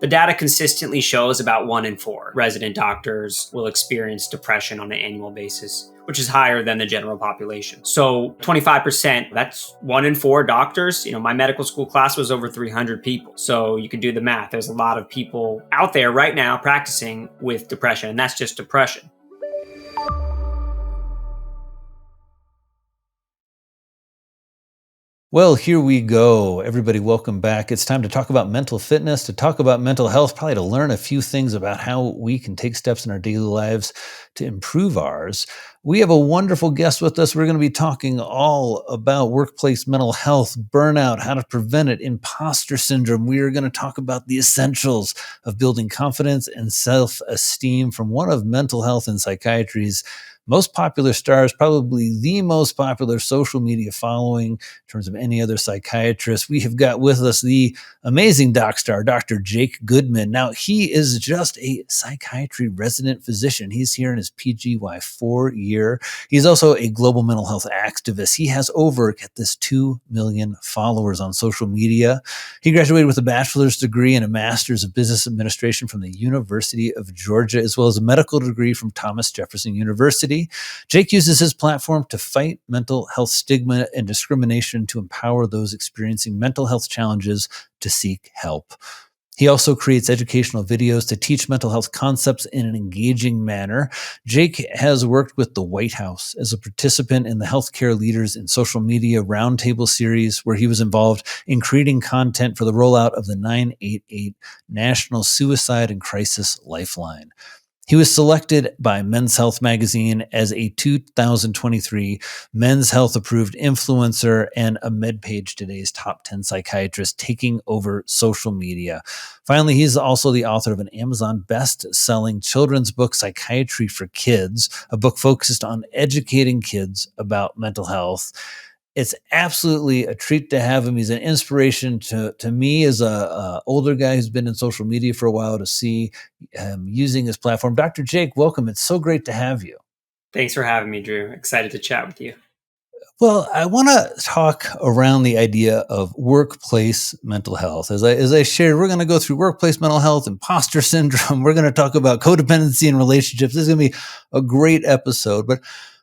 The data consistently shows about 1 in 4 resident doctors will experience depression on an annual basis, which is higher than the general population. So 25%, that's 1 in 4 doctors. My medical school class was over 300 people. So you can do the math. There's a lot of people out there right now practicing with depression, and that's just depression. Well, here we go. Everybody, welcome back. It's time to talk about mental fitness, to talk about mental health, probably to learn a few things about how we can take steps in our daily lives to improve ours. We have a wonderful guest with us. We're going to be talking all about workplace mental health, burnout, how to prevent it, imposter syndrome. We are going to talk about the essentials of building confidence and self-esteem from one of mental health and psychiatry's most popular stars, probably the most popular social media following in terms of any other psychiatrist. We have got with us the amazing doc star, Dr. Jake Goodman. Now, he is just a psychiatry resident physician. He's here in his PGY 4 year. He's also a global mental health activist. He has over, get this, 2 million followers on social media. He graduated with a bachelor's degree and a master's of business administration from the University of Georgia, as well as a medical degree from Thomas Jefferson University. Jake uses his platform to fight mental health stigma and discrimination to empower those experiencing mental health challenges to seek help. He also creates educational videos to teach mental health concepts in an engaging manner. Jake has worked with the White House as a participant in the Healthcare Leaders in Social Media Roundtable series, where he was involved in creating content for the rollout of the 988 National Suicide and Crisis Lifeline. He was selected by Men's Health magazine as a 2023 Men's Health approved influencer and a MedPage Today's top 10 psychiatrist taking over social media. Finally, he's also the author of an Amazon best-selling children's book, Psychiatry for Kids, a book focused on educating kids about mental health. It's absolutely a treat to have him. He's an inspiration to me as a older guy who's been in social media for a while to see him using his platform. Dr. Jake, welcome. It's so great to have you. Thanks for having me, Drew. Excited to chat with you. Well, I want to talk around the idea of workplace mental health. As I shared, we're going to go through workplace mental health, imposter syndrome. We're going to talk about codependency in relationships. This is going to be a great episode, but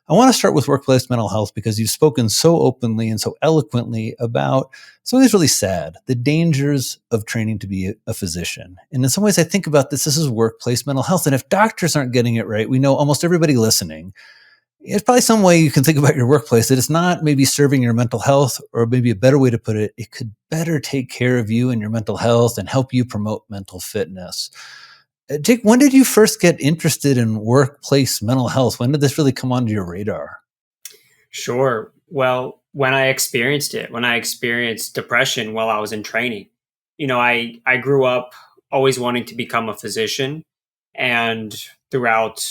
I want to start with workplace mental health because you've spoken so openly and so eloquently about something that's really sad, the dangers of training to be a physician. And in some ways, I think about this is workplace mental health. And if doctors aren't getting it right, we know almost everybody listening, there's probably some way you can think about your workplace that it's not maybe serving your mental health, or maybe a better way to put it, it could better take care of you and your mental health and help you promote mental fitness. Jake, when did you first get interested in workplace mental health? When did this really come onto your radar? Sure. Well, when I experienced depression while I was in training. I grew up always wanting to become a physician, and throughout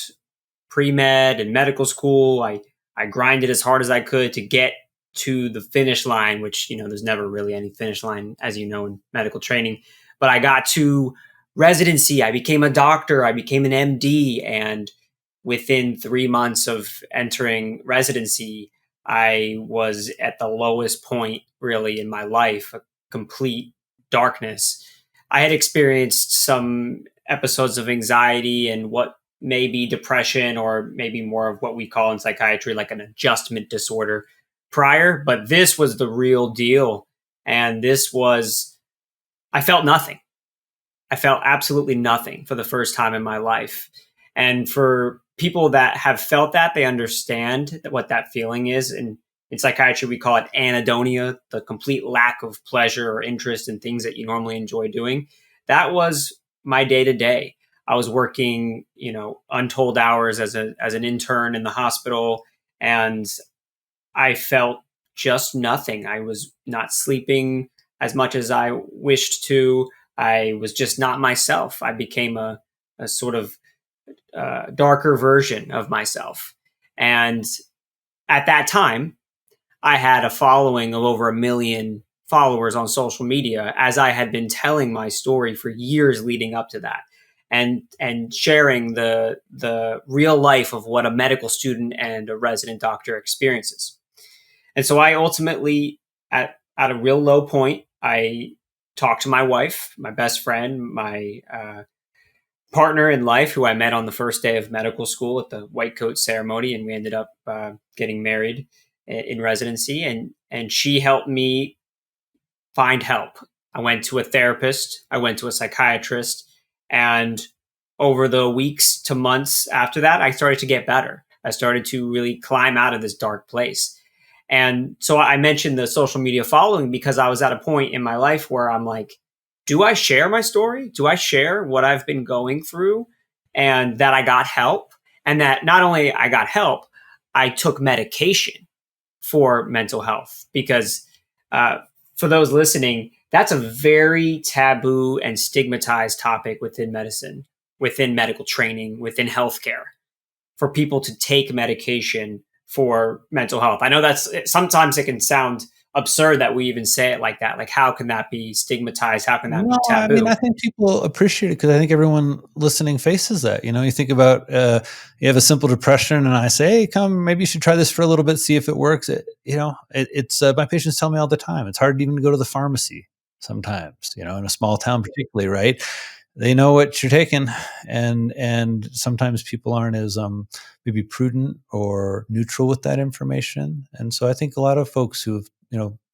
pre-med and medical school, I grinded as hard as I could to get to the finish line, which, there's never really any finish line, as you know, in medical training. But I got to residency, I became a doctor, I became an MD, and within 3 months of entering residency, I was at the lowest point really in my life, a complete darkness. I had experienced some episodes of anxiety and what may be depression, or maybe more of what we call in psychiatry like an adjustment disorder prior, but this was the real deal. And I felt nothing. I felt absolutely nothing for the first time in my life. And for people that have felt that, they understand what that feeling is. And in psychiatry, we call it anhedonia, the complete lack of pleasure or interest in things that you normally enjoy doing. That was my day to day. I was working, untold hours as an intern in the hospital, and I felt just nothing. I was not sleeping as much as I wished to. I was just not myself. I became a sort of darker version of myself. And at that time, I had a following of over 1 million followers on social media, as I had been telling my story for years leading up to that, and sharing the real life of what a medical student and a resident doctor experiences. And so I ultimately, at a real low point, I talked to my wife, my best friend, my partner in life, who I met on the first day of medical school at the white coat ceremony, and we ended up getting married in residency. And she helped me find help. I went to a therapist, I went to a psychiatrist, and over the weeks to months after that, I started to get better. I started to really climb out of this dark place. And so I mentioned the social media following because I was at a point in my life where I'm like, do I share my story? Do I share what I've been going through, and that I got help? And that not only I got help, I took medication for mental health because for those listening, that's a very taboo and stigmatized topic within medicine, within medical training, within healthcare, for people to take medication for mental health. I know sometimes it can sound absurd that we even say it like that. Like, how can that be stigmatized? How can that be No, I mean, taboo? I think people appreciate it because I think everyone listening faces that. You think about you have a simple depression, and I say, "Hey, come, maybe you should try this for a little bit, see if it works." It's my patients tell me all the time. It's hard even to go to the pharmacy sometimes. In a small town, particularly, right? They know what you're taking, and sometimes people aren't as maybe prudent or neutral with that information. And so I think a lot of folks who've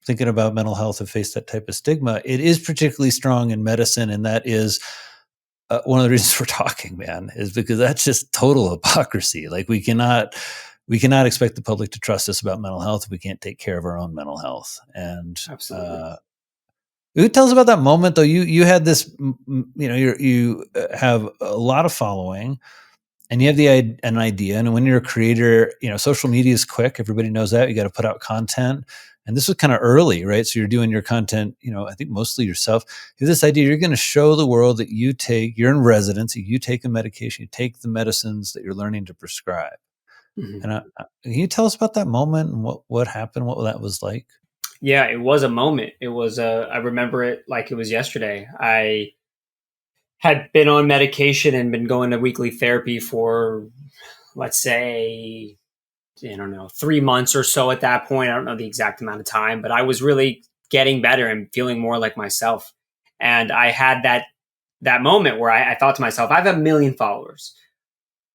thinking about mental health have faced that type of stigma. It is particularly strong in medicine, and that is one of the reasons we're talking, man, is because that's just total hypocrisy. Like we cannot expect the public to trust us about mental health if we can't take care of our own mental health. And Absolutely. who tells about that moment though? You had this, you have a lot of following, and you have an idea. And when you're a creator, social media is quick. Everybody knows that. You got to put out content. And this was kind of early, right? So you're doing your content, I think mostly yourself. You have this idea, you're going to show the world that you're in residency, you take a medication, you take the medicines that you're learning to prescribe. Mm-hmm. And can you tell us about that moment and what happened, what that was like? Yeah, it was a moment. It was I remember it like it was yesterday. I had been on medication and been going to weekly therapy for, let's say, I don't know, 3 months or so at that point. I don't know the exact amount of time, but I was really getting better and feeling more like myself. And I had that moment where I thought to myself, I have 1 million followers.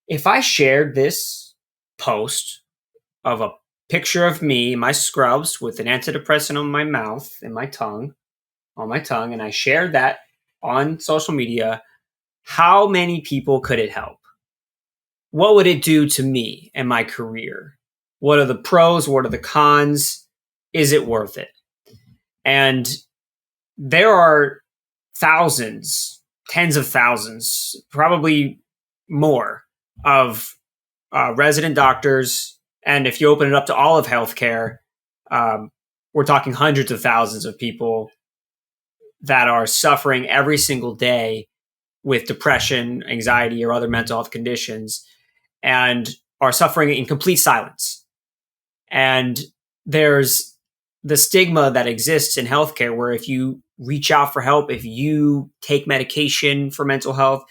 If I shared this post of a picture of me, my scrubs with an antidepressant on my mouth and on my tongue, and I shared that on social media, how many people could it help? What would it do to me and my career? What are the pros? What are the cons? Is it worth it? And there are thousands, tens of thousands, probably more of resident doctors. And if you open it up to all of healthcare, we're talking hundreds of thousands of people that are suffering every single day with depression, anxiety, or other mental health conditions, and are suffering in complete silence. And there's the stigma that exists in healthcare where if you reach out for help, if you take medication for mental health,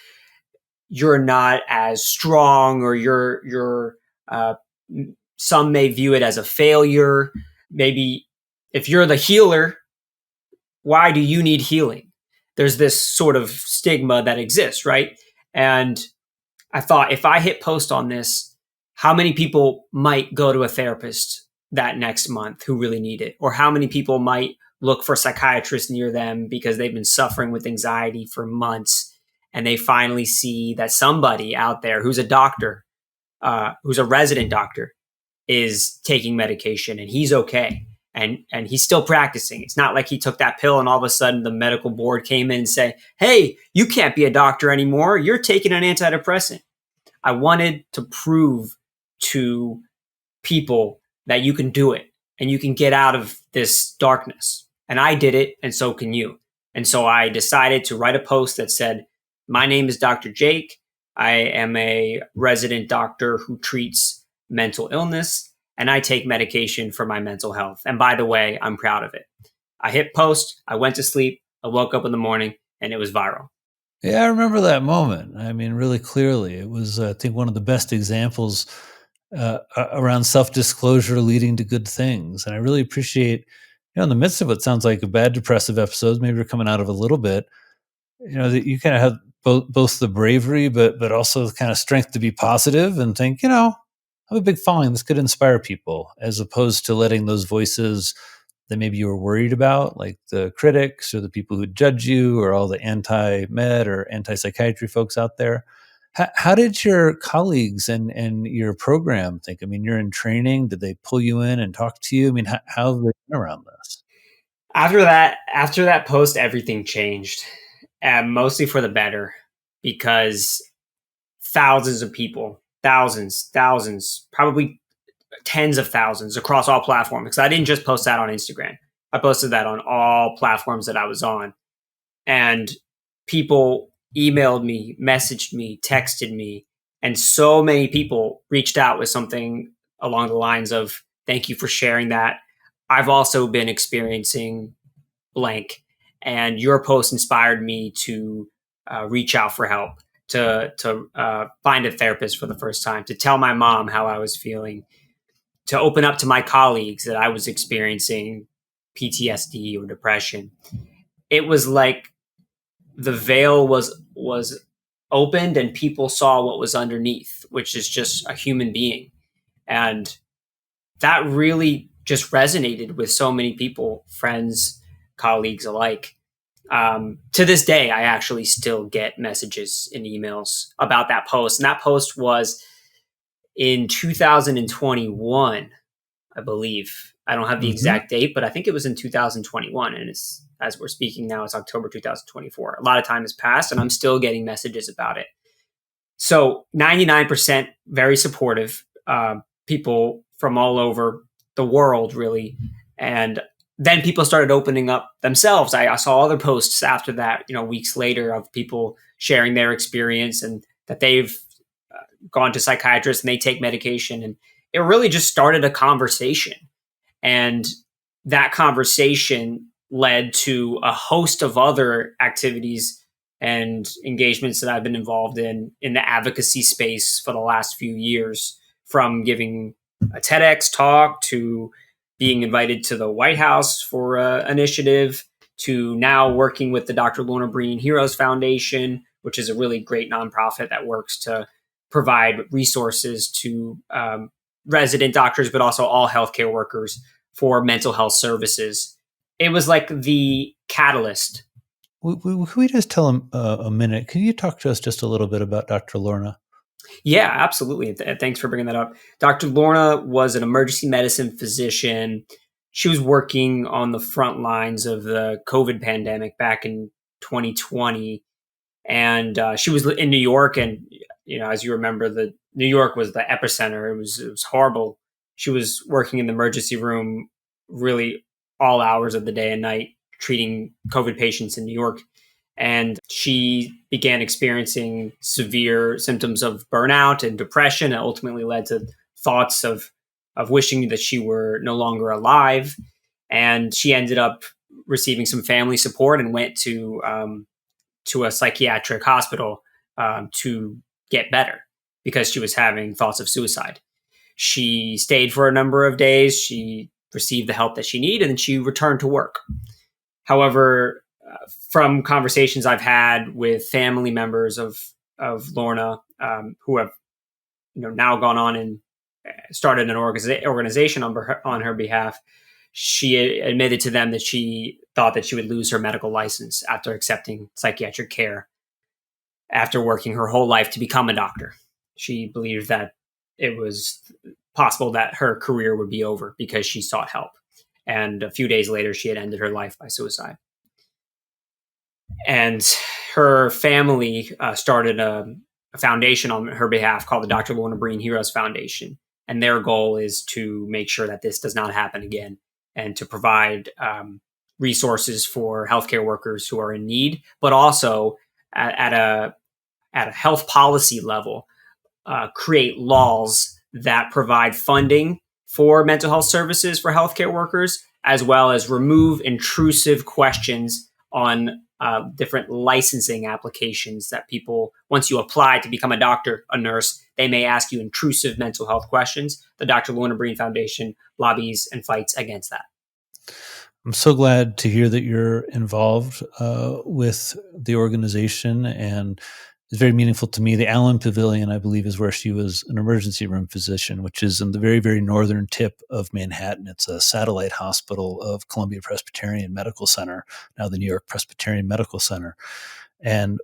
you're not as strong, or you're some may view it as a failure. Maybe if you're the healer, why do you need healing? There's this sort of stigma that exists, right? And I thought, if I hit post on this, how many people might go to a therapist that next month who really need it? Or how many people might look for psychiatrists near them because they've been suffering with anxiety for months, and they finally see that somebody out there who's a doctor, who's a resident doctor, is taking medication and he's okay. And he's still practicing. It's not like he took that pill and all of a sudden the medical board came in and say, hey, you can't be a doctor anymore. You're taking an antidepressant. I wanted to prove to people that you can do it and you can get out of this darkness. And I did it, and so can you. And so I decided to write a post that said, my name is Dr. Jake. I am a resident doctor who treats mental illness, and I take medication for my mental health. And by the way, I'm proud of it. I hit post, I went to sleep, I woke up in the morning, and it was viral. Yeah, I remember that moment. I mean, really clearly. It was, I think, one of the best examples around self-disclosure leading to good things. And I really appreciate In the midst of what sounds like a bad depressive episode, maybe you're coming out of a little bit, that you kind of have both the bravery, but also the kind of strength to be positive and think, I have a big following. This could inspire people, as opposed to letting those voices that maybe you were worried about, like the critics or the people who judge you or all the anti-med or anti-psychiatry folks out there. How did your colleagues and your program think? I mean, you're in training. Did they pull you in and talk to you? I mean, how have they been around this? After that post, everything changed, mostly for the better, because thousands of people, thousands, probably tens of thousands across all platforms. Because I didn't just post that on Instagram. I posted that on all platforms that I was on. And people emailed me, messaged me, texted me. And so many people reached out with something along the lines of, thank you for sharing that. I've also been experiencing blank. And your post inspired me to reach out for help, to find a therapist for the first time, to tell my mom how I was feeling, to open up to my colleagues that I was experiencing PTSD or depression. It was like the veil was opened and people saw what was underneath, which is just a human being. And that really just resonated with so many people, friends, colleagues alike. To this day, I actually still get messages and emails about that post. And that post was in 2021, I believe. I don't have the exact date, but I think it was in 2021. And it's, as we're speaking now, it's October 2024. A lot of time has passed and I'm still getting messages about it. So 99% very supportive, people from all over the world, really. And then people started opening up themselves. I saw other posts after that, weeks later, of people sharing their experience and that they've gone to psychiatrists and they take medication. And it really just started a conversation. And that conversation led to a host of other activities and engagements that I've been involved in the advocacy space for the last few years, from giving a TEDx talk to being invited to the White House for an initiative, to now working with the Dr. Lorna Breen Heroes Foundation, which is a really great nonprofit that works to provide resources to resident doctors, but also all healthcare workers for mental health services. It was like the catalyst. Can we just tell him a minute? Can you talk to us just a little bit about Dr. Lorna? Yeah, absolutely. Thanks for bringing that up. Dr. Lorna was an emergency medicine physician. She was working on the front lines of the COVID pandemic back in 2020. And she was in New York. And, as you remember, New York was the epicenter. It was horrible. She was working in the emergency room really all hours of the day and night, treating COVID patients in New York. And she began experiencing severe symptoms of burnout and depression, and ultimately led to thoughts of wishing that she were no longer alive. And she ended up receiving some family support and went to a psychiatric hospital to get better, because she was having thoughts of suicide. She stayed for a number of days. She received the help that she needed, and she returned to work. However, from conversations I've had with family members of Lorna, who have now gone on and started an organization on her behalf, she admitted to them that she thought that she would lose her medical license after accepting psychiatric care after working her whole life to become a doctor. She believed that it was possible that her career would be over because she sought help. And a few days later, she had ended her life by suicide. And her family started a foundation on her behalf called the Dr. Lorna Breen Heroes Foundation. And their goal is to make sure that this does not happen again, and to provide resources for healthcare workers who are in need, but also at a health policy level, create laws that provide funding for mental health services for healthcare workers, as well as remove intrusive questions on different licensing applications that people, once you apply to become a doctor, a nurse, they may ask you intrusive mental health questions. The Dr. Lorna Breen Foundation lobbies and fights against that. I'm so glad to hear that you're involved with the organization, and it's very meaningful to me. The Allen Pavilion, I believe, is where she was an emergency room physician, which is in the very, very northern tip of Manhattan. It's a satellite hospital of Columbia Presbyterian Medical Center, now the New York Presbyterian Medical Center. And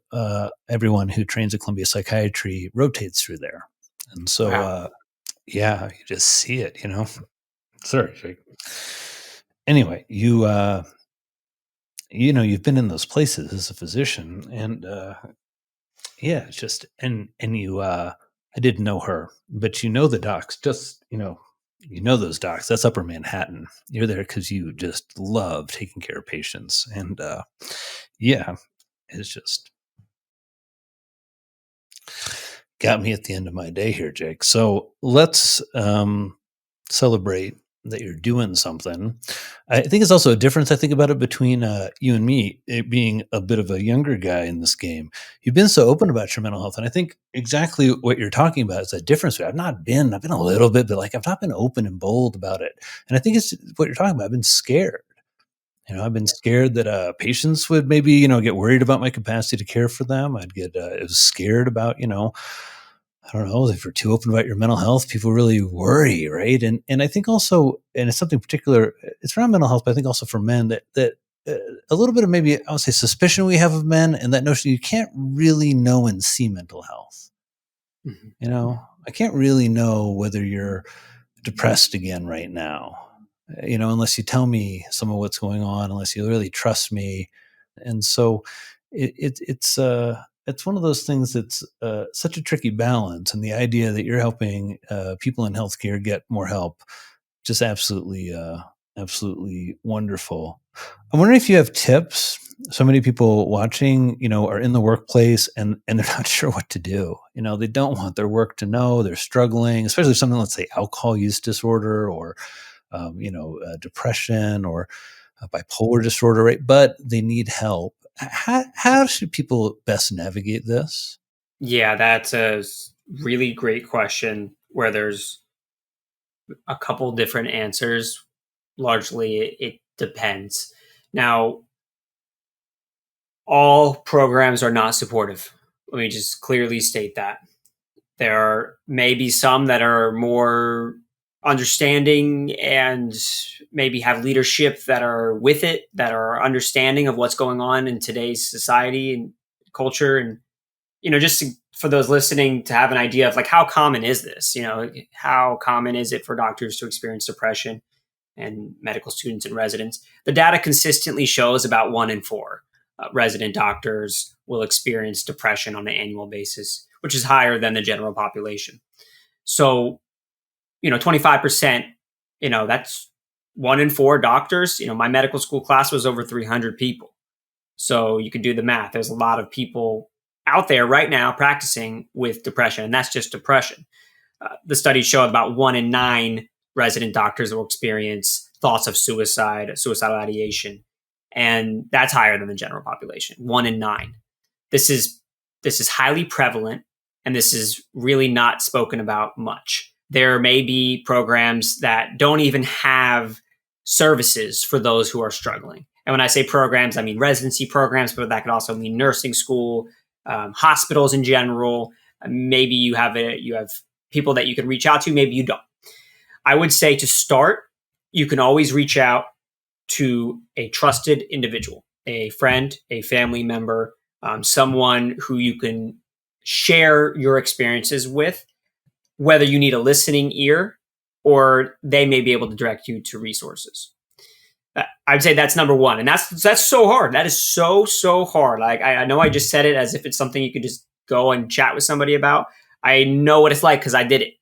everyone who trains at Columbia Psychiatry rotates through there. And so, Wow. yeah, you just see it, Sorry, Jake. Anyway, you've been in those places as a physician, and yeah, it's just and you I didn't know her, but the docs. Just those docs. That's Upper Manhattan. You're there because you just love taking care of patients, and yeah, it's just got me at the end of my day here, Jake. So let's celebrate that you're doing something. I think it's also a difference. I think about it between you and me, it being a bit of a younger guy in this game. You've been so open about your mental health, and I think exactly what you're talking about is a difference. I've been a little bit, but like I've not been open and bold about it. And I think it's what you're talking about. I've been scared. I've been scared that patients would maybe get worried about my capacity to care for them. I was scared about I don't know, if you're too open about your mental health, people really worry, right? And I think also, and it's something particular, it's around mental health, but I think also for men that a little bit of maybe I would say suspicion we have of men, and that notion you can't really know and see mental health. Mhm. I can't really know whether you're depressed again right now, unless you tell me some of what's going on, unless you really trust me. And so it's one of those things that's such a tricky balance. And the idea that you're helping people in healthcare get more help, just absolutely wonderful. I'm wondering if you have tips. So many people watching, are in the workplace and they're not sure what to do. They don't want their work to know they're struggling, especially something, let's say, alcohol use disorder or, depression or bipolar disorder, right? But they need help. How should people best navigate this? Yeah, that's a really great question where there's a couple different answers. Largely, it depends. Now, all programs are not supportive. Let me just clearly state that. There are maybe some that are more understanding and maybe have leadership that are with it, that are understanding of what's going on in today's society and culture. And, just for those listening to have an idea of like, how common is this? How common is it for doctors to experience depression and medical students and residents? The data consistently shows about 1 in 4 resident doctors will experience depression on an annual basis, which is higher than the general population. So, 25%, that's 1 in 4 doctors. My medical school class was over 300 people. So you can do the math. There's a lot of people out there right now practicing with depression, and that's just depression. The studies show about 1 in 9 resident doctors will experience thoughts of suicide, suicidal ideation, and that's higher than the general population. 1 in 9. This is highly prevalent, and this is really not spoken about much. There may be programs that don't even have services for those who are struggling. And when I say programs, I mean residency programs, but that could also mean nursing school, hospitals in general. Maybe you have people that you can reach out to. Maybe you don't. I would say to start, you can always reach out to a trusted individual, a friend, a family member, someone who you can share your experiences with, whether you need a listening ear or they may be able to direct you to resources. I'd say that's number one. And that's so hard. That is so hard. Like I know I just said it as if it's something you could just go and chat with somebody about. I know what it's like because I did it.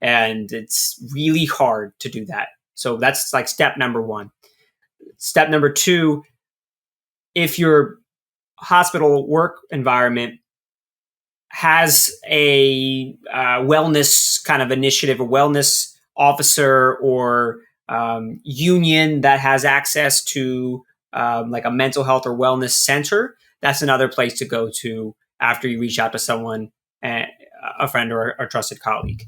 And it's really hard to do that. So that's like step number one. Step number two, if your hospital work environment has a wellness kind of initiative, a wellness officer or union that has access to like a mental health or wellness center, that's another place to go to after you reach out to someone, a friend or a trusted colleague.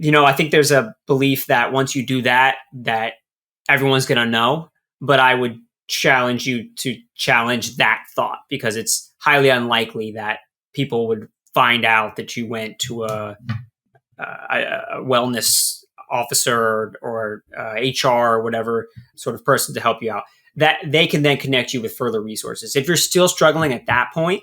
I think there's a belief that once you do that, that everyone's going to know. but I would challenge you to challenge that thought, because it's highly unlikely that people would find out that you went to a wellness officer or HR or whatever sort of person to help you out. That they can then connect you with further resources. If you're still struggling at that point,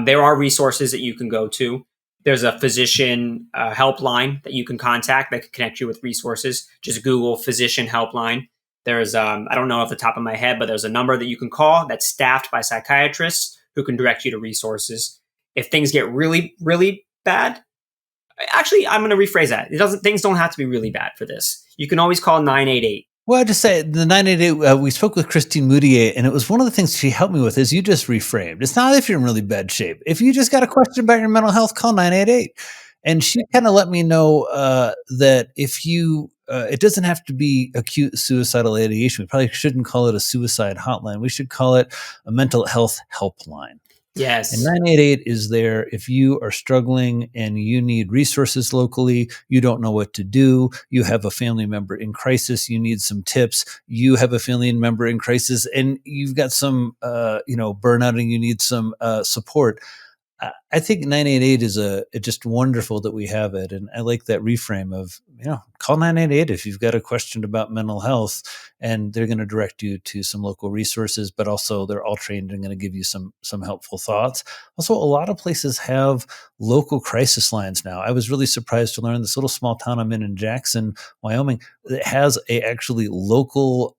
there are resources that you can go to. There's a physician helpline that you can contact that can connect you with resources. Just Google physician helpline. There's, I don't know off the top of my head, but there's a number that you can call that's staffed by psychiatrists who can direct you to resources. If things get really, really bad, actually, I'm going to rephrase that. Things don't have to be really bad for this. You can always call 988. Well, I just say the 988, we spoke with Christine Moutier, and it was one of the things she helped me with is you just reframed. It's not if you're in really bad shape. If you just got a question about your mental health, call 988. And she kind of let me know that if you, it doesn't have to be acute suicidal ideation. We probably shouldn't call it a suicide hotline. We should call it a mental health helpline. Yes. And 988 is there if you are struggling and you need resources locally, you don't know what to do, you have a family member in crisis, you need some tips, you have a family member in crisis, and you've got some, burnout and you need some support. I think 988 is just wonderful that we have it. And I like that reframe of, call 988 if you've got a question about mental health, and they're going to direct you to some local resources, but also they're all trained and going to give you some helpful thoughts. Also, a lot of places have local crisis lines now. I was really surprised to learn this little small town I'm in Jackson, Wyoming, that has a actually local,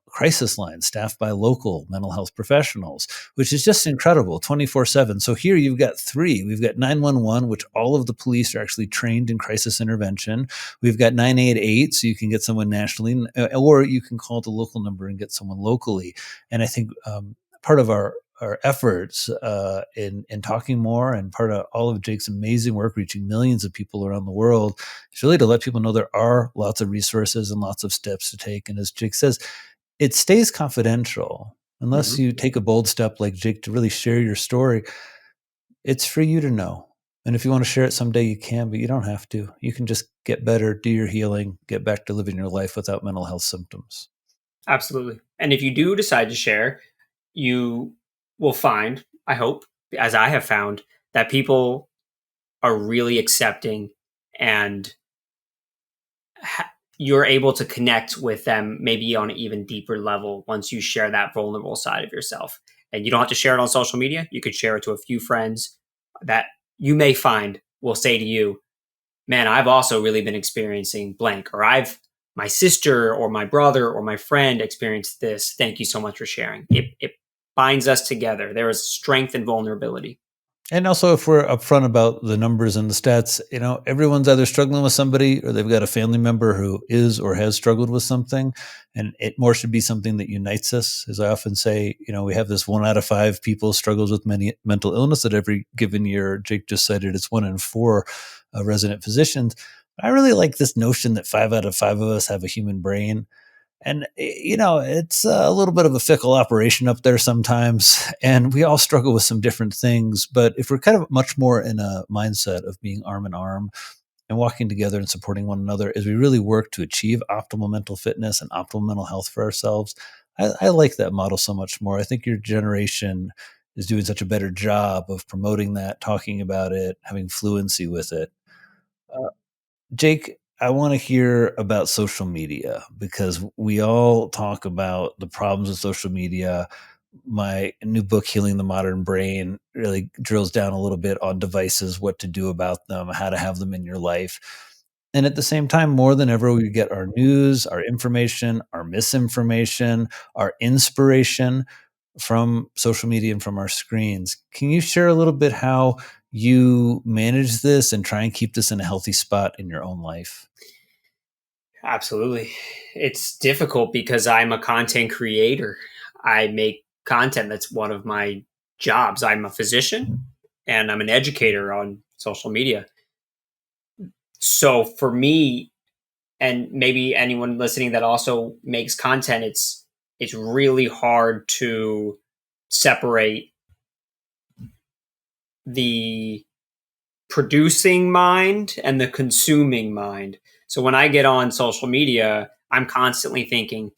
crisis line staffed by local mental health professionals, which is just incredible, 24/7. So here you've got three. We've got 911, which all of the police are actually trained in crisis intervention. We've got 988, so you can get someone nationally, or you can call the local number and get someone locally. And I think part of our efforts in talking more, and part of all of Jake's amazing work reaching millions of people around the world, is really to let people know there are lots of resources and lots of steps to take. And as Jake says, it stays confidential unless you take a bold step like Jake to really share your story. It's for you to know. And if you want to share it someday, you can, but you don't have to. You can just get better, do your healing, get back to living your life without mental health symptoms. Absolutely. And if you do decide to share, you will find, I hope, as I have found, that people are really accepting, and you're able to connect with them maybe on an even deeper level once you share that vulnerable side of yourself. And you don't have to share it on social media. You could share it to a few friends that you may find will say to you, man, I've also really been experiencing blank, or my sister or my brother or my friend experienced this. Thank you so much for sharing. It binds us together. There is strength and vulnerability. And also, if we're upfront about the numbers and the stats, everyone's either struggling with somebody or they've got a family member who is or has struggled with something. And it more should be something that unites us. As I often say, we have this 1 out of 5 people struggles with mental illness at every given year. Jake just cited it's 1 in 4 resident physicians. I really like this notion that 5 out of 5 of us have a human brain. And, it's a little bit of a fickle operation up there sometimes, and we all struggle with some different things. But if we're kind of much more in a mindset of being arm in arm and walking together and supporting one another as we really work to achieve optimal mental fitness and optimal mental health for ourselves, I like that model so much more. I think your generation is doing such a better job of promoting that, talking about it, having fluency with it. Jake, I want to hear about social media, because we all talk about the problems with social media. My new book, Healing the Modern Brain, really drills down a little bit on devices, what to do about them, how to have them in your life. And at the same time, more than ever, we get our news, our information, our misinformation, our inspiration from social media and from our screens. Can you share a little bit how you manage this and try and keep this in a healthy spot in your own life? Absolutely. It's difficult because I'm a content creator. I make content. That's one of my jobs. I'm a physician and I'm an educator on social media. So for me, and maybe anyone listening that also makes content, it's really hard to separate the producing mind and the consuming mind. So when I get on social media, I'm constantly thinking,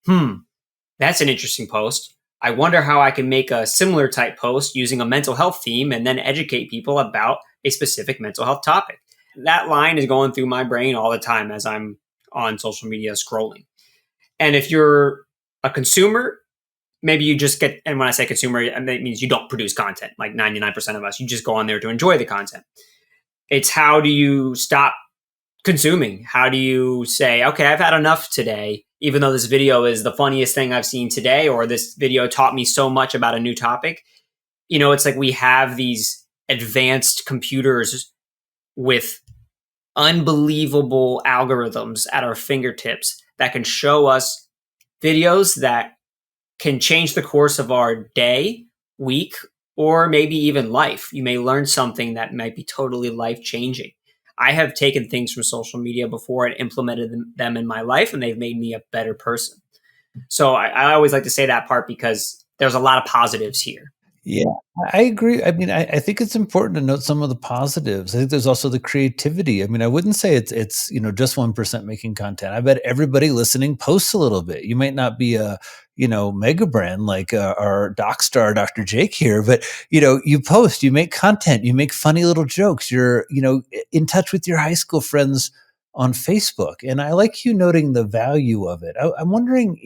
That's an interesting post. I wonder how I can make a similar type post using a mental health theme and then educate people about a specific mental health topic. That line is going through my brain all the time as I'm on social media scrolling. And if you're a consumer, maybe you just get, and when I say consumer, it means you don't produce content like 99% of us. You just go on there to enjoy the content. It's how do you stop consuming? How do you say, okay, I've had enough today, even though this video is the funniest thing I've seen today, or this video taught me so much about a new topic? It's like we have these advanced computers with unbelievable algorithms at our fingertips that can show us videos that can change the course of our day, week, or maybe even life. You may learn something that might be totally life-changing. I have taken things from social media before and implemented them in my life, and they've made me a better person. So I always like to say that part because there's a lot of positives here. Yeah, I agree. I mean, I think it's important to note some of the positives. I think there's also the creativity. I mean, I wouldn't say it's just 1% making content. I bet everybody listening posts a little bit. You might not be a mega brand like our doc star Dr. Jake here, but you post, you make content, you make funny little jokes. You're in touch with your high school friends on Facebook, and I like you noting the value of it. I'm wondering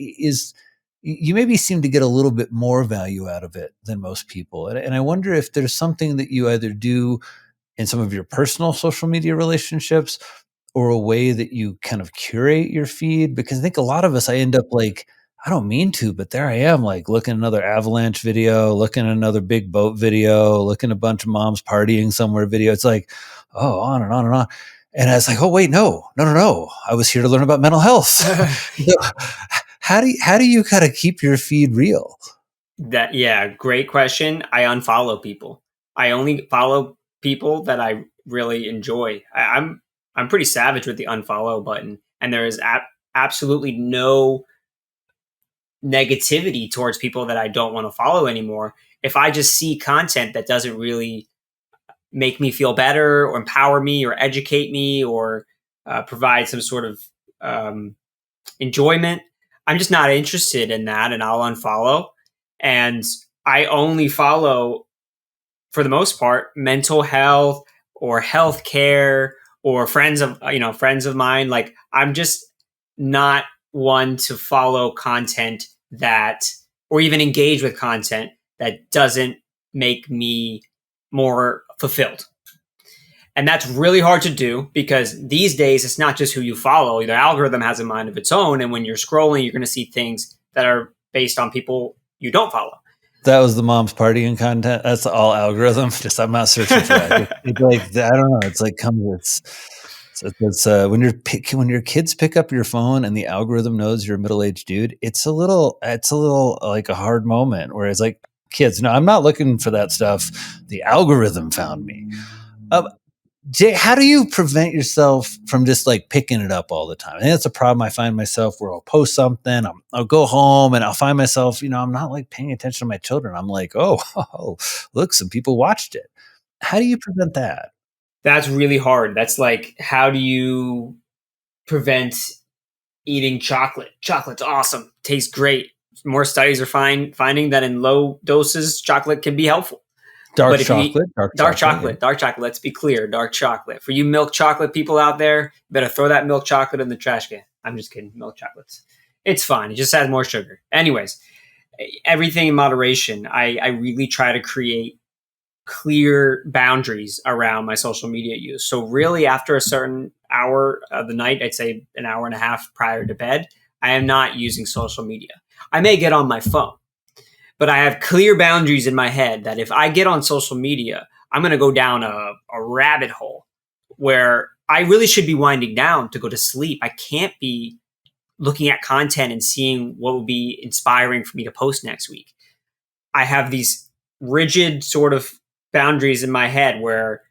you maybe seem to get a little bit more value out of it than most people. And I wonder if there's something that you either do in some of your personal social media relationships or a way that you kind of curate your feed. Because I think a lot of us, I end up like, I don't mean to, but there I am, like looking at another avalanche video, looking at another big boat video, looking at a bunch of moms partying somewhere video. It's like, oh, on and on and on. And I was like, oh, wait, no. I was here to learn about mental health. How do you kind of keep your feed real? Great question. I unfollow people. I only follow people that I really enjoy. I'm pretty savage with the unfollow button, and there is absolutely no negativity towards people that I don't want to follow anymore. If I just see content that doesn't really make me feel better or empower me or educate me or provide some sort of enjoyment, I'm just not interested in that, and I'll unfollow. And I only follow, for the most part, mental health or healthcare or friends of mine. Like, I'm just not one to follow content that, or even engage with content that doesn't make me more fulfilled. And that's really hard to do because these days it's not just who you follow. The algorithm has a mind of its own. And when you're scrolling, you're going to see things that are based on people you don't follow. That was the mom's partying content. That's all algorithm. Just I'm not searching for that. It's like, I don't know. It's like when your kids pick up your phone and the algorithm knows you're a middle-aged dude. It's a little like a hard moment where it's like, kids, no, I'm not looking for that stuff. The algorithm found me. Jay, how do you prevent yourself from just like picking it up all the time? I think that's a problem I find myself where I'll post something, I'll go home and I'll find myself, I'm not like paying attention to my children. I'm like, oh, look, some people watched it. How do you prevent that? That's really hard. That's like, how do you prevent eating chocolate? Chocolate's awesome. Tastes great. More studies are finding that in low doses, chocolate can be helpful. Dark chocolate. Let's be clear. Dark chocolate. For you milk chocolate people out there, you better throw that milk chocolate in the trash can. I'm just kidding. Milk chocolates. It's fine. It just has more sugar. Anyways, everything in moderation. I really try to create clear boundaries around my social media use. So really after a certain hour of the night, I'd say an hour and a half prior to bed, I am not using social media. I may get on my phone, but I have clear boundaries in my head that if I get on social media, I'm going to go down a rabbit hole where I really should be winding down to go to sleep. I can't be looking at content and seeing what would be inspiring for me to post next week. I have these rigid sort of boundaries in my head where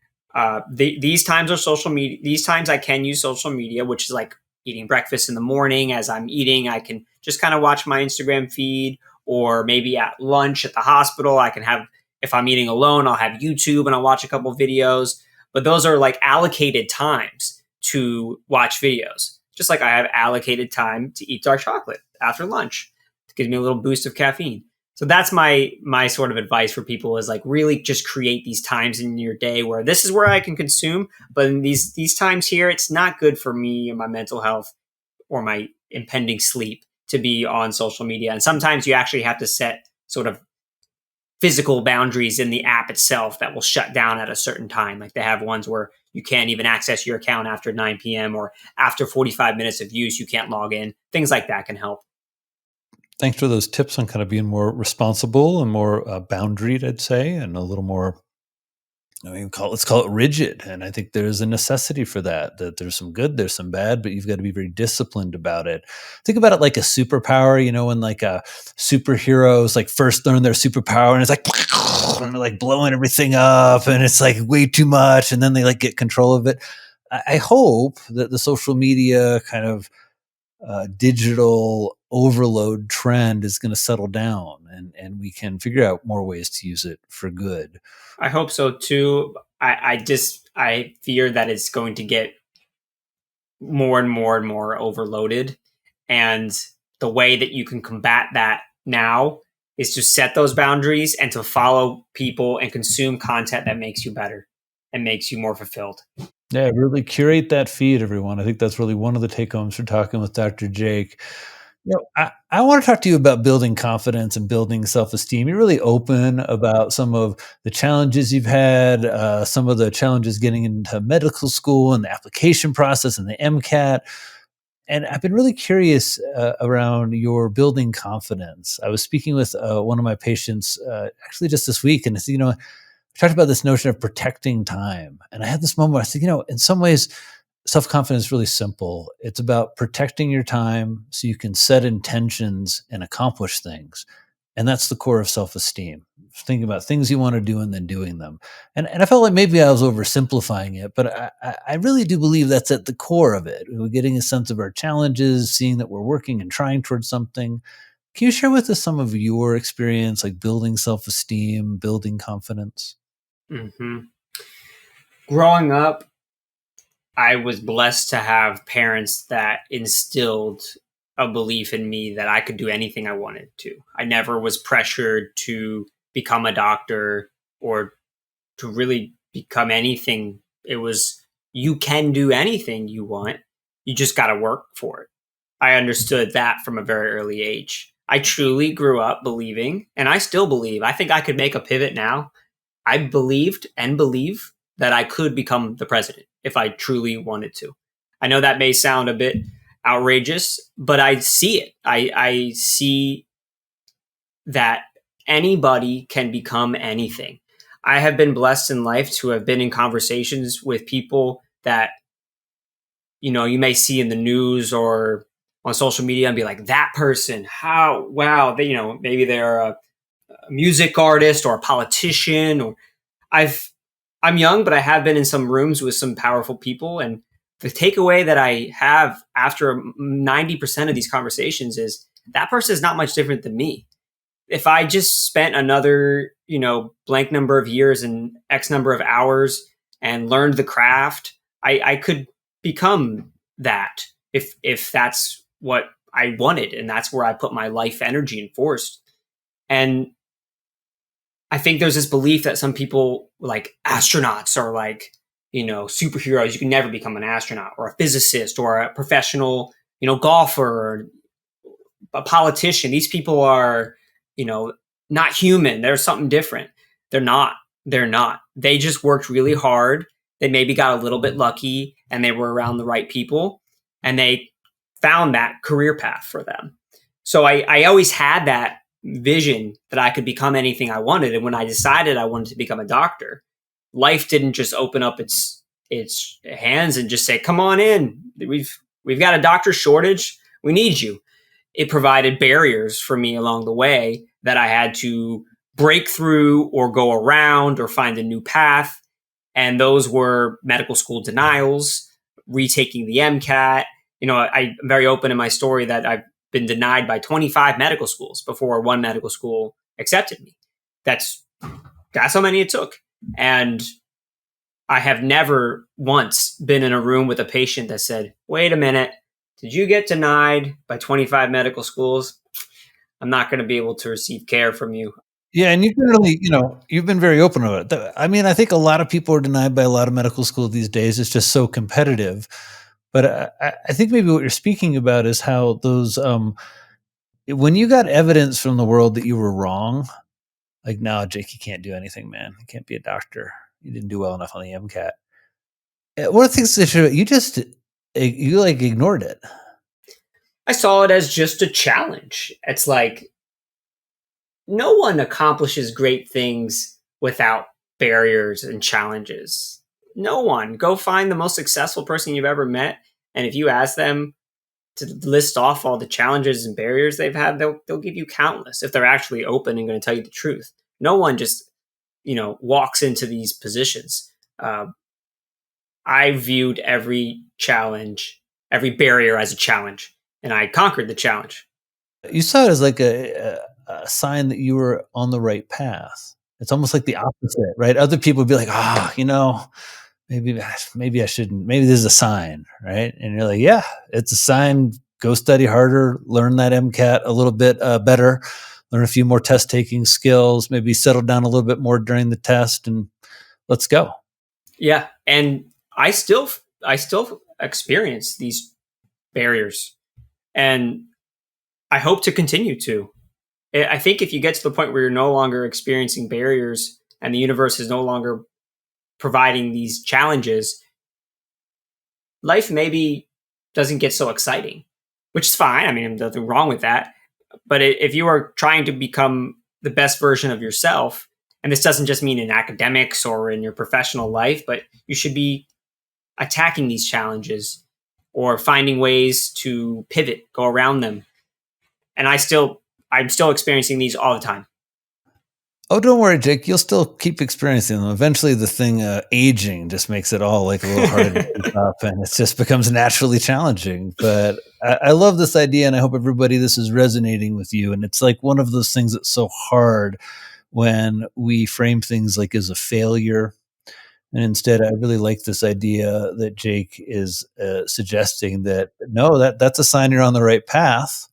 these times are social media. These times I can use social media, which is like eating breakfast in the morning. As I'm eating, I can just kind of watch my Instagram feed. Or maybe at lunch at the hospital, I can have, if I'm eating alone, I'll have YouTube and I'll watch a couple videos. But those are like allocated times to watch videos. Just like I have allocated time to eat dark chocolate. after lunch. It gives me a little boost of caffeine. So that's my sort of advice for people is like really just create these times in your day where this is where I can consume, but in these times here, it's not good for me and my mental health or my impending sleep to be on social media. And sometimes you actually have to set sort of physical boundaries in the app itself that will shut down at a certain time. Like they have ones where you can't even access your account after 9 p.m. or after 45 minutes of use, you can't log in. Things like that can help. Thanks for those tips on kind of being more responsible and more boundaried, I'd say, and a little more, let's call it rigid. And I think there's a necessity for that there's some good, there's some bad, but you've got to be very disciplined about it. Think about it like a superpower, when like superheroes like first learn their superpower and it's like, and they're like blowing everything up and it's like way too much. And then they like get control of it. I hope that the social media kind of digital overload trend is going to settle down and we can figure out more ways to use it for good. I hope so too. I fear that it's going to get more and more and more overloaded. And the way that you can combat that now is to set those boundaries and to follow people and consume content that makes you better and makes you more fulfilled. Yeah, really curate that feed, everyone. I think that's really one of the take homes for talking with Dr. Jake. I want to talk to you about building confidence and building self-esteem. You're really open about some of the challenges you've had, some of the challenges getting into medical school and the application process and the MCAT. And I've been really curious around your building confidence. I was speaking with one of my patients actually just this week, and I said, we talked about this notion of protecting time. And I had this moment where I said, in some ways, self-confidence is really simple. It's about protecting your time so you can set intentions and accomplish things. And that's the core of self-esteem. Thinking about things you want to do and then doing them. And I felt like maybe I was oversimplifying it, but I really do believe that's at the core of it. We're getting a sense of our challenges, seeing that we're working and trying towards something. Can you share with us some of your experience, like building self-esteem, building confidence? Mm-hmm. Growing up, I was blessed to have parents that instilled a belief in me that I could do anything I wanted to. I never was pressured to become a doctor or to really become anything. It was, you can do anything you want. You just got to work for it. I understood that from a very early age. I truly grew up believing, and I still believe, I think I could make a pivot now. I believed and believe that I could become the president if I truly wanted to. I know that may sound a bit outrageous, but I see it. I see that anybody can become anything. I have been blessed in life to have been in conversations with people that, you may see in the news or on social media and be like, that person, how, wow, they, maybe they're a music artist or a politician, or I'm young, but I have been in some rooms with some powerful people. And the takeaway that I have after 90% of these conversations is that person is not much different than me. If I just spent another, blank number of years and X number of hours and learned the craft, I could become that if that's what I wanted. And that's where I put my life energy and force. And I think there's this belief that some people like astronauts are like, superheroes. You can never become an astronaut or a physicist or a professional, golfer or a politician. These people are, not human. They're something different. They're not. They just worked really hard. They maybe got a little bit lucky and they were around the right people and they found that career path for them. So I always had that vision that I could become anything I wanted. And when I decided I wanted to become a doctor, life didn't just open up its hands and just say, come on in. We've got a doctor shortage. We need you. It provided barriers for me along the way that I had to break through or go around or find a new path. And those were medical school denials, retaking the MCAT. I'm very open in my story that I've been denied by 25 medical schools before one medical school accepted me. That's how many it took. And I have never once been in a room with a patient that said, wait a minute, Did you get denied by 25 medical schools? I'm not going to be able to receive care from you. Yeah, and you've been really, you've been very open about it. I mean, I think a lot of people are denied by a lot of medical school these days. It's just so competitive. But I think maybe what you're speaking about is how those, when you got evidence from the world that you were wrong, like, no, Jake, you can't do anything, man. You can't be a doctor. You didn't do well enough on the MCAT. One of the things that you like ignored it. I saw it as just a challenge. It's like no one accomplishes great things without barriers and challenges. No one. Go find the most successful person you've ever met, and if you ask them to list off all the challenges and barriers they've had, they'll give you countless if they're actually open and going to tell you the truth. No one just walks into these positions. I viewed every challenge, every barrier as a challenge, and I conquered the challenge. You saw it as like a sign that you were on the right path. It's almost like the opposite, right? Other people would be like, maybe I shouldn't. Maybe this is a sign, right? And you're like, yeah, it's a sign. Go study harder, learn that MCAT a little bit better, learn a few more test taking skills, maybe settle down a little bit more during the test, and let's go. Yeah, and I still experience these barriers, and I hope to continue to. I think if you get to the point where you're no longer experiencing barriers and the universe is no longer providing these challenges, life maybe doesn't get so exciting, which is fine. I mean, there's nothing wrong with that. But if you are trying to become the best version of yourself, and this doesn't just mean in academics or in your professional life, but you should be attacking these challenges or finding ways to pivot, go around them. And I'm still experiencing these all the time. Oh, don't worry, Jake. You'll still keep experiencing them. Eventually, the thing aging just makes it all like a little harder to keep up, and it just becomes naturally challenging. But I love this idea, and I hope this is resonating with you. And it's like one of those things that's so hard when we frame things like as a failure. And instead, I really like this idea that Jake is suggesting that, no, that's a sign you're on the right path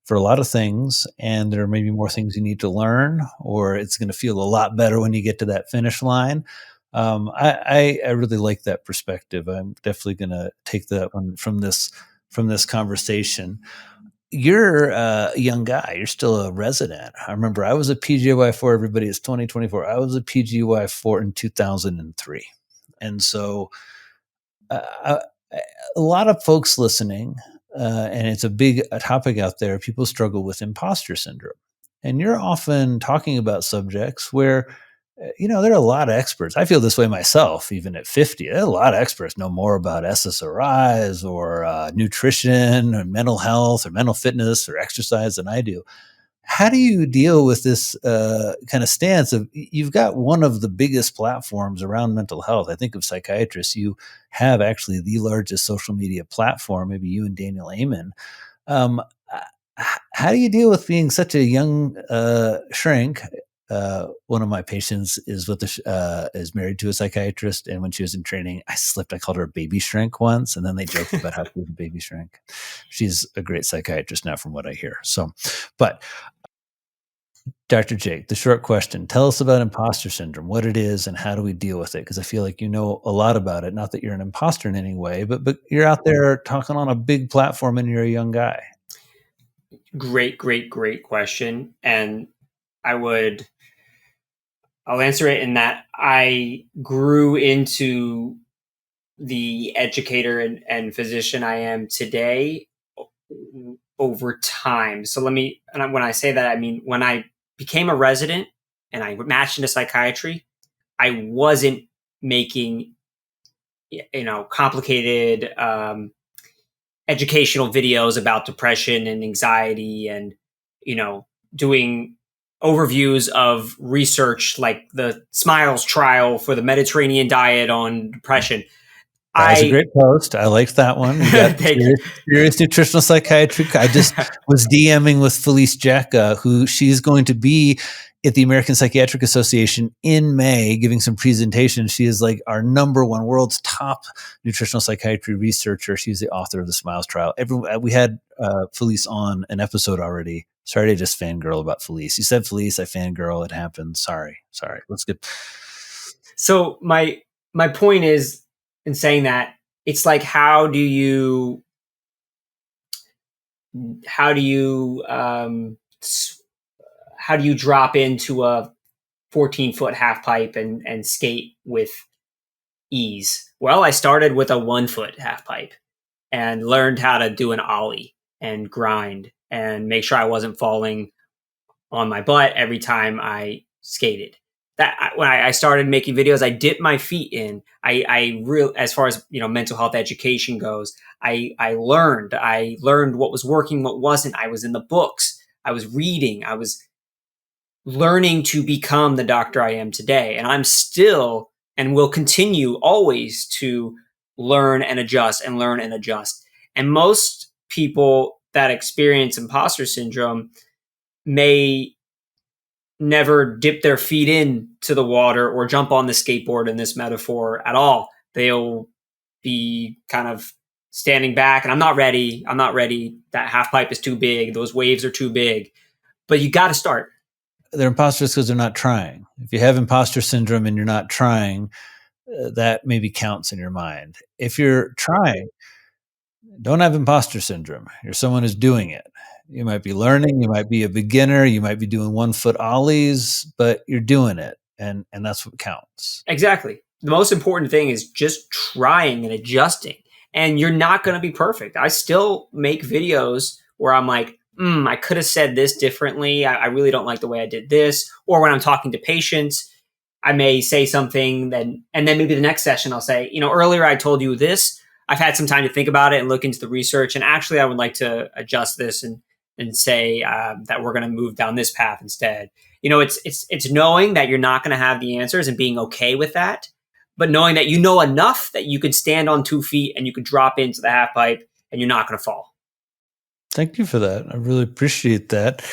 for a lot of things, and there are maybe more things you need to learn, or it's going to feel a lot better when you get to that finish line. I really like that perspective. I'm definitely going to take that one from this conversation. You're a young guy. You're still a resident. I remember I was a PGY4. Everybody, it's 2024. I was a PGY4 in 2003. And so a lot of folks listening, and it's a big topic out there, people struggle with imposter syndrome. And you're often talking about subjects where, there are a lot of experts. I feel this way myself, even at 50. There are a lot of experts know more about SSRIs or nutrition or mental health or mental fitness or exercise than I do. How do you deal with this kind of stance of you've got one of the biggest platforms around mental health? I think of psychiatrists. You have actually the largest social media platform, maybe you and Daniel Amen. How do you deal with being such a young shrink? One of my patients is is married to a psychiatrist, and when she was in training, I called her a baby shrink once, and then they joked about how she was a baby shrink. She's a great psychiatrist now, from what I hear. So, but Dr. Jake, the short question, tell us about imposter syndrome, what it is and how do we deal with it? Because I feel like you know a lot about it. Not that you're an imposter in any way, but you're out there talking on a big platform and you're a young guy. Great question. And I'll answer it in that I grew into the educator and physician I am today over time. So when I say that, I mean, when I became a resident and I matched into psychiatry, I wasn't making, complicated educational videos about depression and anxiety and, doing overviews of research like the SMILES trial for the Mediterranean diet on depression. That was a great post. I liked that one. You got serious nutritional psychiatry. I just was DMing with Felice Jacka, who she's going to be at the American Psychiatric Association in May, giving some presentations. She is like our number one, world's top nutritional psychiatry researcher. She's the author of the SMILES trial. We had Felice on an episode already. Sorry to just fangirl about Felice. You said Felice, I fangirl. It happened. Sorry. Let's get. So my point is, in saying that, it's like, how do you drop into a 14-foot half pipe and skate with ease? Well, I started with a 1-foot half pipe and learned how to do an ollie and grind and make sure I wasn't falling on my butt every time I skated. When I started making videos, I dipped my feet in. As far as mental health education goes, I learned what was working, what wasn't. I was in the books. I was reading. I was learning to become the doctor I am today. And I'm still and will continue always to learn and adjust and learn and adjust. And most people that experience imposter syndrome may never dip their feet into the water or jump on the skateboard in this metaphor at all. They'll be kind of standing back and I'm not ready. That half pipe is too big. Those waves are too big. But you got to start. They're imposters because they're not trying. If you have imposter syndrome and you're not trying, that maybe counts in your mind. If you're trying, don't have imposter syndrome. You're someone who's doing it. You might be learning, you might be a beginner, you might be doing 1-foot ollies, but you're doing it. And that's what counts. Exactly. The most important thing is just trying and adjusting. And you're not going to be perfect. I still make videos where I'm like, I could have said this differently. I really don't like the way I did this. Or when I'm talking to patients, I may say something and then maybe the next session I'll say, earlier I told you this. I've had some time to think about it and look into the research. And actually, I would like to adjust this and say that we're going to move down this path instead. It's knowing that you're not going to have the answers and being okay with that, but knowing that you know enough that you could stand on 2 feet and you could drop into the half pipe and you're not going to fall. Thank you for that. I really appreciate that.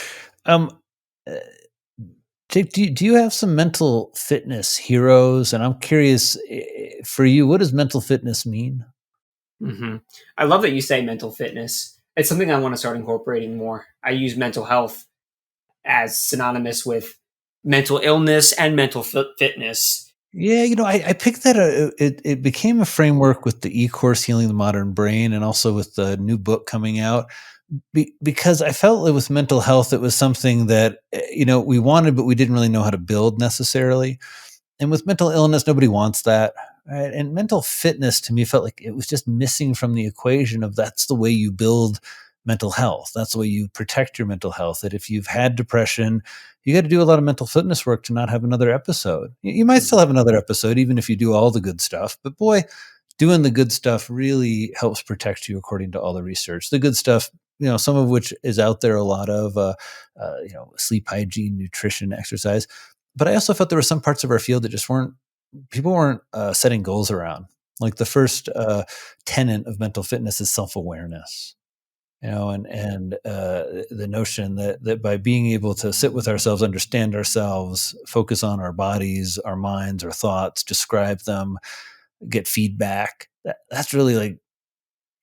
Jake, do you have some mental fitness heroes? And I'm curious, for you, what does mental fitness mean? Mm-hmm. I love that you say mental fitness. It's something I want to start incorporating more. I use mental health as synonymous with mental illness and mental fitness. Yeah, I picked that. It became a framework with the e-course Healing the Modern Brain and also with the new book coming out. Because I felt with mental health, it was something that, we wanted, but we didn't really know how to build necessarily. And with mental illness, nobody wants that. Right? And mental fitness to me felt like it was just missing from the equation of that's the way you build mental health. That's the way you protect your mental health. That if you've had depression, you got to do a lot of mental fitness work to not have another episode. You might still have another episode, even if you do all the good stuff. But boy, doing the good stuff really helps protect you according to all the research. The good stuff, some of which is out there, a lot of, sleep hygiene, nutrition, exercise. But I also felt there were some parts of our field that people weren't setting goals around. Like the first tenet of mental fitness is self-awareness, and the notion that by being able to sit with ourselves, understand ourselves, focus on our bodies, our minds, our thoughts, describe them, get feedback, that's really like,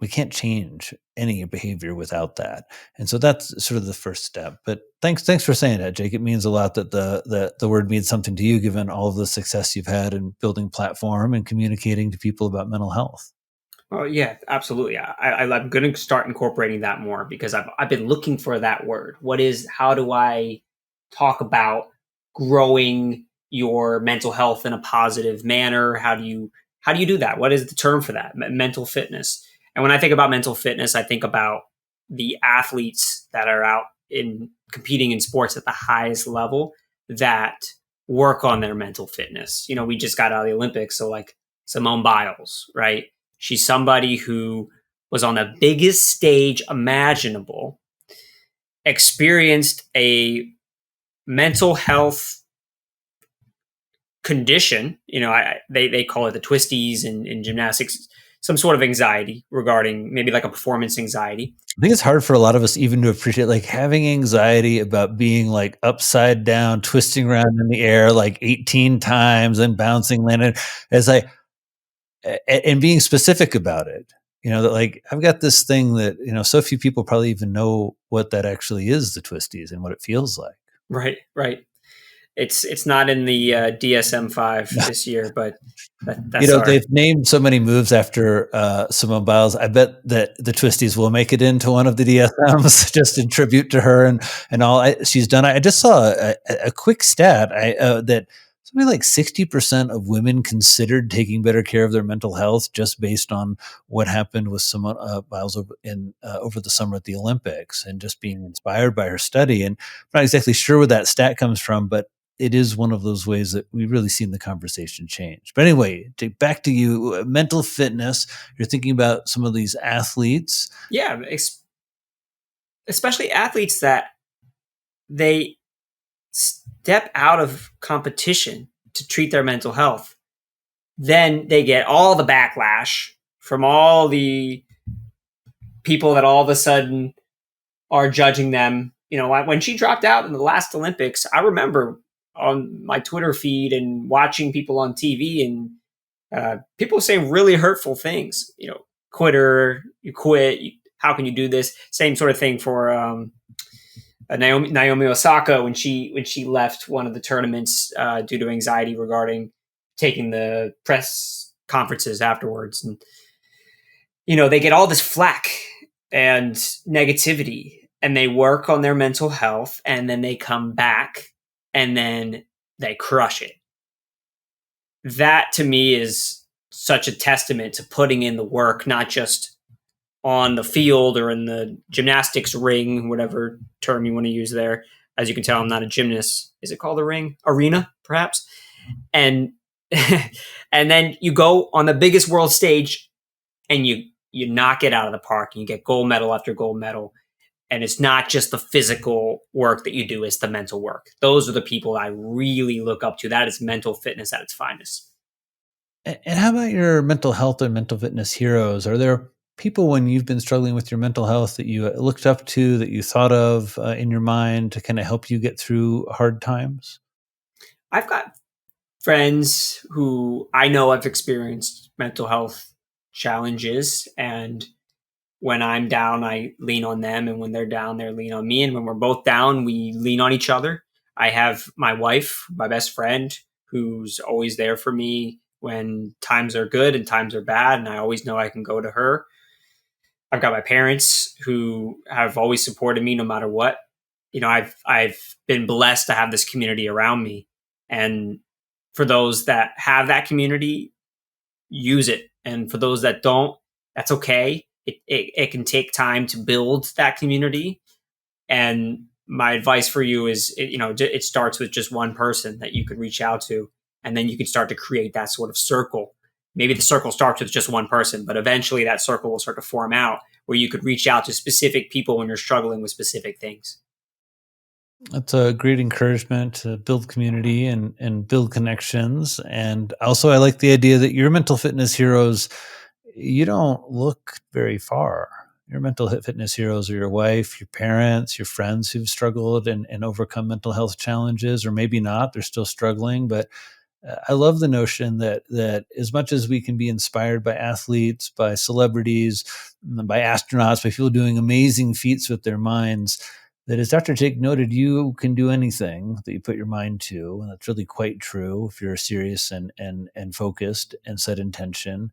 we can't change any behavior without that. And so that's sort of the first step. But thanks for saying that, Jake. It means a lot that the word means something to you, given all of the success you've had in building platform and communicating to people about mental health. Oh yeah, absolutely. I'm going to start incorporating that more because I've been looking for that word. How do I talk about growing your mental health in a positive manner? How do you do that? What is the term for that? Mental fitness. And when I think about mental fitness, I think about the athletes that are out in competing in sports at the highest level that work on their mental fitness. We just got out of the Olympics. So like Simone Biles, right? She's somebody who was on the biggest stage imaginable, experienced a mental health condition. They call it the twisties in gymnastics, some sort of anxiety regarding maybe like a performance anxiety. I think it's hard for a lot of us even to appreciate, like, having anxiety about being, like, upside down, twisting around in the air, like, 18 times and bouncing, landing. It's like and being specific about it, that, like, I've got this thing that, so few people probably even know what that actually is, the twisties, and what it feels like. Right, right. It's not in the DSM-5 this year, but that's our They've named so many moves after Simone Biles. I bet that the twisties will make it into one of the DSMs just in tribute to her and all she's done. I just saw a quick stat that something like 60% of women considered taking better care of their mental health just based on what happened with Simone Biles over the summer at the Olympics, and just being inspired by her study. And I'm not exactly sure where that stat comes from, but it is one of those ways that we've really seen the conversation change. But anyway, back to you, mental fitness. You're thinking about some of these athletes. yeah, especially athletes that they step out of competition to treat their mental health. Then they get all the backlash from all the people that all of a sudden are judging them. When she dropped out in the last Olympics, I remember on my Twitter feed and watching people on TV and people saying really hurtful things. Quitter, you quit. How can you do this? Same sort of thing for Naomi Osaka when she left one of the tournaments due to anxiety regarding taking the press conferences afterwards. And they get all this flack and negativity, and they work on their mental health, and then they come back and then they crush it. That to me is such a testament to putting in the work, not just on the field or in the gymnastics ring, whatever term you want to use there. As you can tell, I'm not a gymnast. Is it called a ring? Arena, perhaps? And and then you go on the biggest world stage and you knock it out of the park, and you get gold medal after gold medal. And it's not just the physical work that you do, it's the mental work. Those are the people I really look up to. That is mental fitness at its finest. And how about your mental health and mental fitness heroes? Are there people when you've been struggling with your mental health that you looked up to, that you thought of in your mind to kind of help you get through hard times? I've got friends who I know have experienced mental health challenges, and when I'm down, I lean on them, and when they're down, they lean on me, and when we're both down, we lean on each other. I have my wife, my best friend, who's always there for me when times are good and times are bad, and I always know I can go to her. I've got my parents who have always supported me no matter what. I've been blessed to have this community around me, and for those that have that community, use it, and for those that don't, that's okay. It can take time to build that community. And my advice for you is, it starts with just one person that you could reach out to, and then you can start to create that sort of circle. Maybe the circle starts with just one person, but eventually that circle will start to form out where you could reach out to specific people when you're struggling with specific things. That's a great encouragement to build community and build connections. And also, I like the idea that your mental fitness heroes, you don't look very far. Your mental fitness heroes are your wife, your parents, your friends who've struggled and overcome mental health challenges, or maybe not, they're still struggling. But I love the notion that as much as we can be inspired by athletes, by celebrities, by astronauts, by people doing amazing feats with their minds, that as Dr. Jake noted, you can do anything that you put your mind to. And that's really quite true if you're serious and focused and set intention.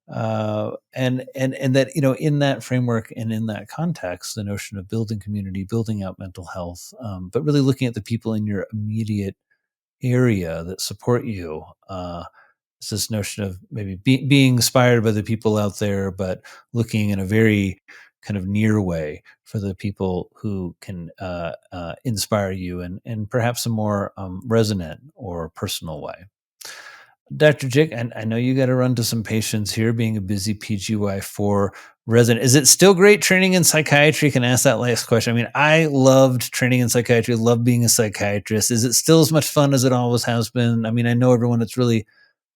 And that, in that framework and in that context, the notion of building community, building out mental health, but really looking at the people in your immediate area that support you. It's this notion of maybe being inspired by the people out there, but looking in a very kind of near way for the people who can inspire you in perhaps a more resonant or personal way. Dr. Jake, I know you got to run to some patients here, being a busy PGY4 resident. Is it still great training in psychiatry? Can I ask that last question? I mean, I loved training in psychiatry, loved being a psychiatrist. Is it still as much fun as it always has been? I mean, I know everyone, it's really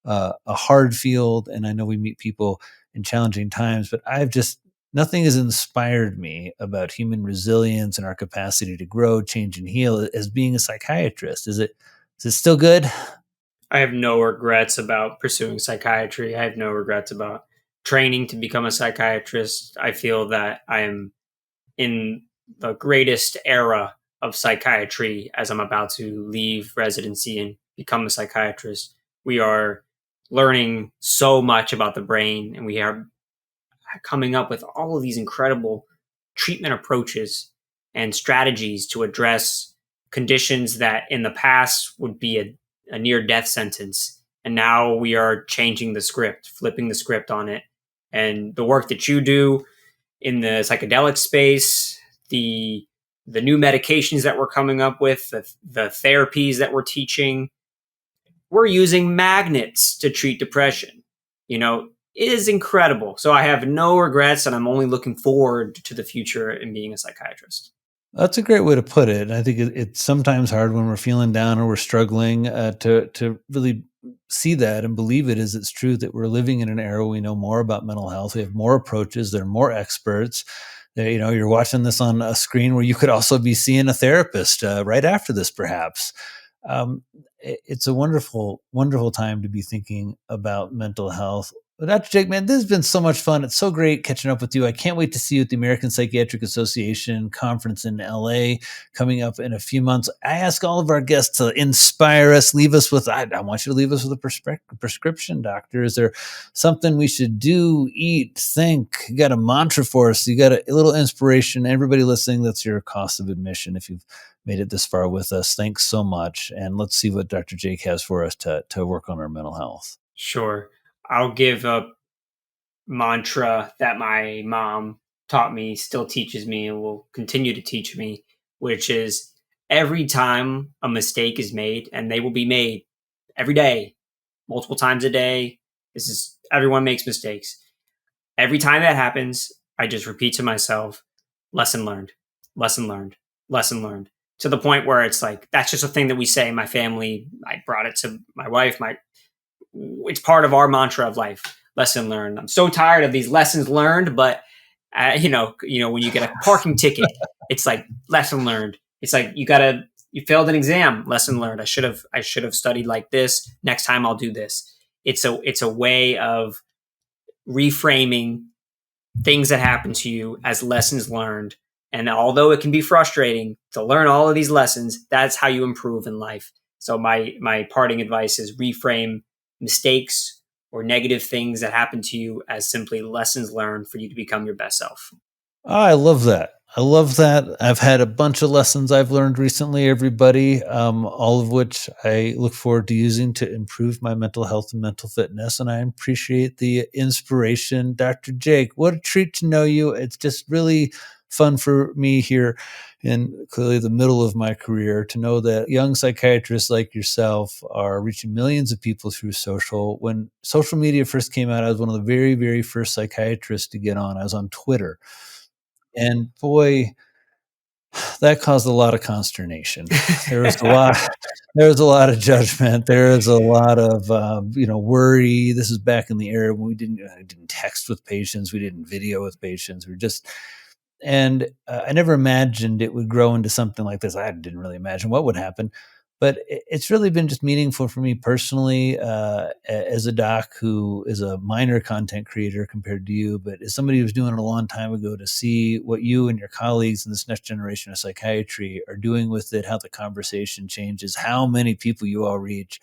a hard field, and I know we meet people in challenging times, but I've just nothing has inspired me about human resilience and our capacity to grow, change, and heal as being a psychiatrist. Is it still good? I have no regrets about pursuing psychiatry. I have no regrets about training to become a psychiatrist. I feel that I am in the greatest era of psychiatry as I'm about to leave residency and become a psychiatrist. We are learning so much about the brain, and we are coming up with all of these incredible treatment approaches and strategies to address conditions that in the past would be a near death sentence. And now we are changing the script, flipping the script on it. And the work that you do in the psychedelic space, the new medications that we're coming up with, the therapies that we're teaching, we're using magnets to treat depression. It is incredible. So I have no regrets, and I'm only looking forward to the future in being a psychiatrist. That's a great way to put it. And I think it's sometimes hard when we're feeling down or we're struggling to really see that and believe it as it's true that we're living in an era where we know more about mental health. We have more approaches. There are more experts. You're watching this on a screen where you could also be seeing a therapist right after this, perhaps. It's a wonderful, wonderful time to be thinking about mental health. But Dr. Jake, man, this has been so much fun. It's so great catching up with you. I can't wait to see you at the American Psychiatric Association conference in LA coming up in a few months. I ask all of our guests to inspire us, leave us with, I want you to leave us with a prescription, doctor. Is there something we should do, eat, think? You got a mantra for us? You got a little inspiration? Everybody listening, that's your cost of admission if you've made it this far with us. Thanks so much. And let's see what Dr. Jake has for us to work on our mental health. Sure. I'll give a mantra that my mom taught me, still teaches me, and will continue to teach me, which is every time a mistake is made, and they will be made every day, multiple times a day. Everyone makes mistakes. Every time that happens, I just repeat to myself, lesson learned, lesson learned, lesson learned, to the point where it's like, that's just a thing that we say in my family. I brought it to my wife, it's part of our mantra of life. Lesson learned. I'm so tired of these lessons learned, but when you get a parking ticket, it's like lesson learned. It's like you failed an exam. Lesson learned. I should have studied like this. Next time I'll do this. It's a way of reframing things that happen to you as lessons learned. And although it can be frustrating to learn all of these lessons, that's how you improve in life. So my parting advice is reframe mistakes or negative things that happen to you as simply lessons learned for you to become your best self. Oh, I love that. I love that. I've had a bunch of lessons I've learned recently, everybody, all of which I look forward to using to improve my mental health and mental fitness. And I appreciate the inspiration. Dr. Jake, what a treat to know you. It's just really fun for me here in clearly the middle of my career to know that young psychiatrists like yourself are reaching millions of people through social. When social media first came out, I was one of the very, very first psychiatrists to get on. I was on Twitter. And boy, that caused a lot of consternation. There was a lot of judgment. There was a lot of worry. This is back in the era when we didn't text with patients, we didn't video with patients. I never imagined it would grow into something like this. I didn't really imagine what would happen, but it's really been just meaningful for me personally, as a doc who is a minor content creator compared to you, but as somebody who was doing it a long time ago, to see what you and your colleagues in this next generation of psychiatry are doing with it, how the conversation changes, how many people you all reach.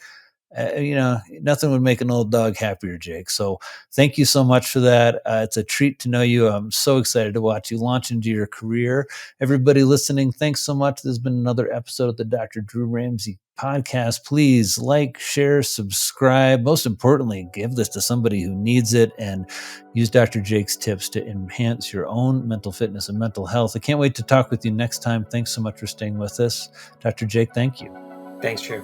Nothing would make an old dog happier, Jake. So thank you so much for that. It's a treat to know you. I'm so excited to watch you launch into your career. Everybody listening, thanks so much. There's been another episode of the Dr. Drew Ramsey podcast. Please like, share, subscribe. Most importantly, give this to somebody who needs it and use Dr. Jake's tips to enhance your own mental fitness and mental health. I can't wait to talk with you next time. Thanks so much for staying with us. Dr. Jake, thank you. Thanks, Drew.